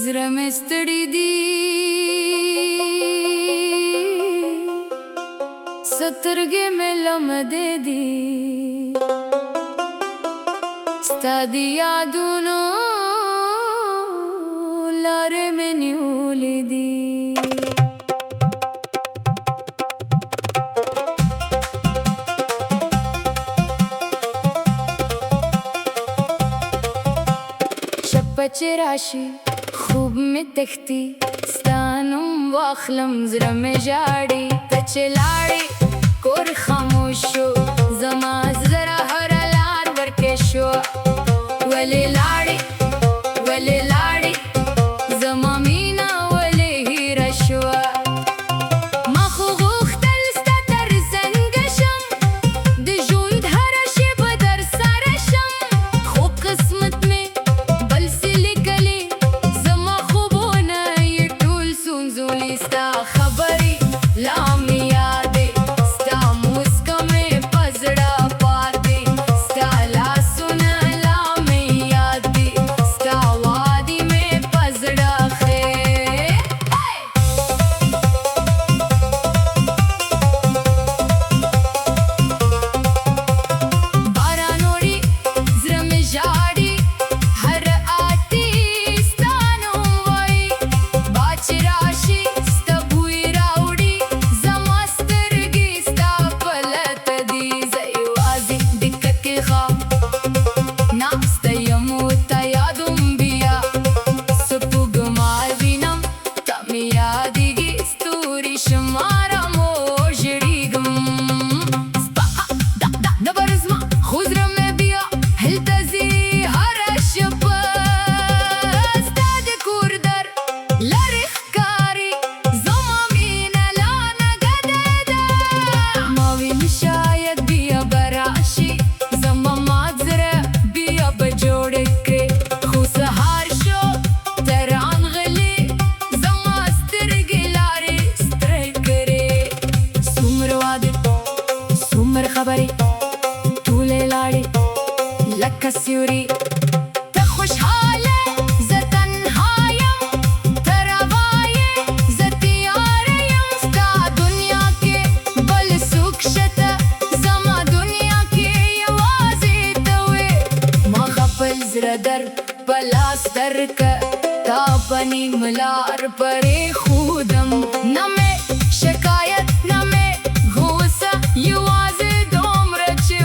زړه مې ستړی دی سترګې مې لمدې دي ستا د یادونو لارې مې نیولې دي شپه چې راشي خوب مې تښتي ستا نوم واخلم زړه مې ژاړي ته چې لاړې کور خاموشو زما زړه هره لار ورکې شو ولې لاړې ولې لاړې زما مینه ولې هېره شوه ما خو غوښتل ستا تر څنګه شم د ژوند هره شېبه در سره شم خو قسمت مې بل څه لیکلي زما خوبونه یې ټول سونځولي ستا خبرې لا مې یادې ستا موسکه مې په زړه پاتې ستا لاسونه لا مې یاد دي ستا وعدې مې په زړه ښې باران وړي زړه مې ژاړي هر آتې ستا نوم وایي باد چې راشي ستا بوی راوړي زما سترګې ستا په لته دي زه یوازې ډکه کې ښه ناسته یم ورته یادوم بیا سپوږمۍ وینم ته مې یادېږي ستوري شمارم او ژړېږم نه به زما خو زړه مې بیا هلته ځي هره شپه ستا د کور در لرې ښکاري زما مینه لا نګدې ده ما ویني شاید بیا به راشي زما مات زړه بیا به جوړ کړې خو سهار شو ته رانغلې زما سترګې لارې ستړې کړې څومره وعدې څومره خبرې ټولې لاړې لکه سیوري ته خوشحاله زه تنها یم ته روا یې زه تیاره یم ستا دنیا کې بل څوک شته زما دنیا کې یوازې ته وې ما خپل زړه در په لاس درکه تا په نیم لار پرېښودم نه مې شکایت نه مې غوسه یوازې دومره چې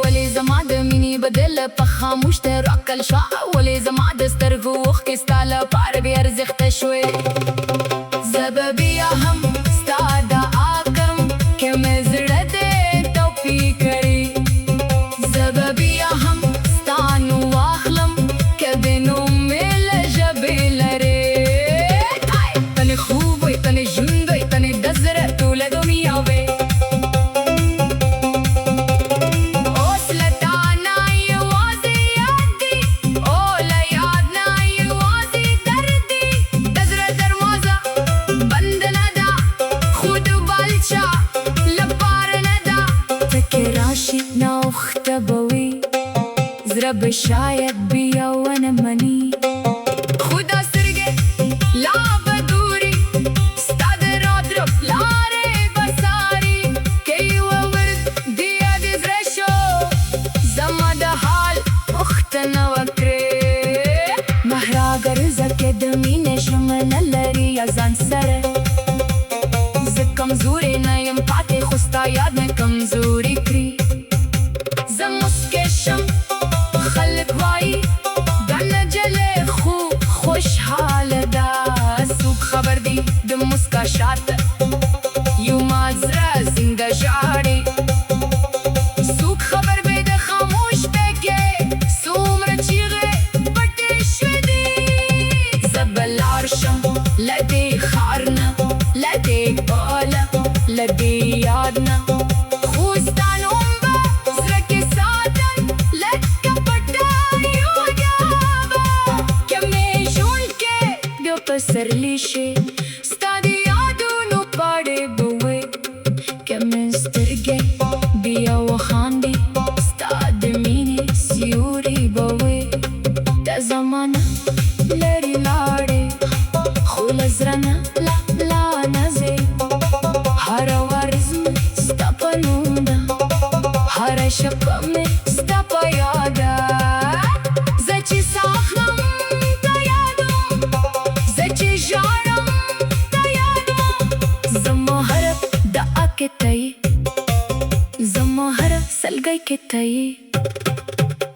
ولې زما د مینې بدل په خاموش ته راکل شوه ولې زما د سترګو اوښکې ستا لپاره بې ارزښته شوې زه به بیا هم ستا دعا کړم که مې زړه دې توپی کړي زه به بیا هم ستا نوم واخلم که د نوم مې له ژبې لرې ته نه خوب وې ته نه ژوند وې ته نه د زړه ټوله دنیا وې اوس له تا نه یوازې یاد دي او له یاد نه یوازې درد دي د زړه دروازه بند نه ده خو د بل چا لپاره نه ده ته که راشي ناوخته به وي زړه به شاید بیا ونه مني خو دا سترګې لا به دوري ستا د راتلو لارې به څاري که یوه ورځ د یاد زړه شو زما د حال پوښتنه وکړې مهراګرزه کې د مینې ژمنه لري یا ځان سره زه کمزورې نه یم پاتې خو ستا یاد مې کمزوري کړي زه مسکې شم خلک وایي دا نجلۍ خو خوشحاله ده څوک خبر دي د مسکا شاته یو ما زړه څنګه ژاړي څوک خبر به د خاموش دی کې څومره چیغې پټې شوې دي زه به لاړ شم له دې ښار نه له دې باله له دې یاد نه خو ستا نوم به زړه کې ساتم لکه پټه یوه ډابه که مې ژوند کې بیا پسرلی شي ستا د یادونو پاڼې به وې که مې سترګې بیا وخاندي ستا د مینې سیوري به وې دا زمانه نوم ده هره شپه مې ستا په یاده زه چې ساه اخلم تا یادوم زه چې ژاړم تا یادوم زما هره دعا کې ته یې زما هره سلګۍ کې ته یې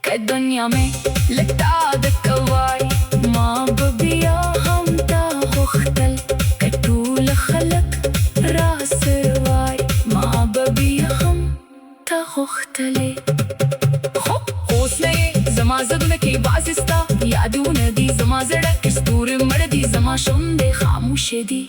که دنیا مې لږ تا درته وای ما به بیا هم تا غوښتل که ټول خلک راسره وای ما به بیا هم تا غوښتلې خو اوس نه یې زما زړونه کې بازې ستا یادونه دي زما زړه کې ستوري مړه دي زما شونډې خاموشه دي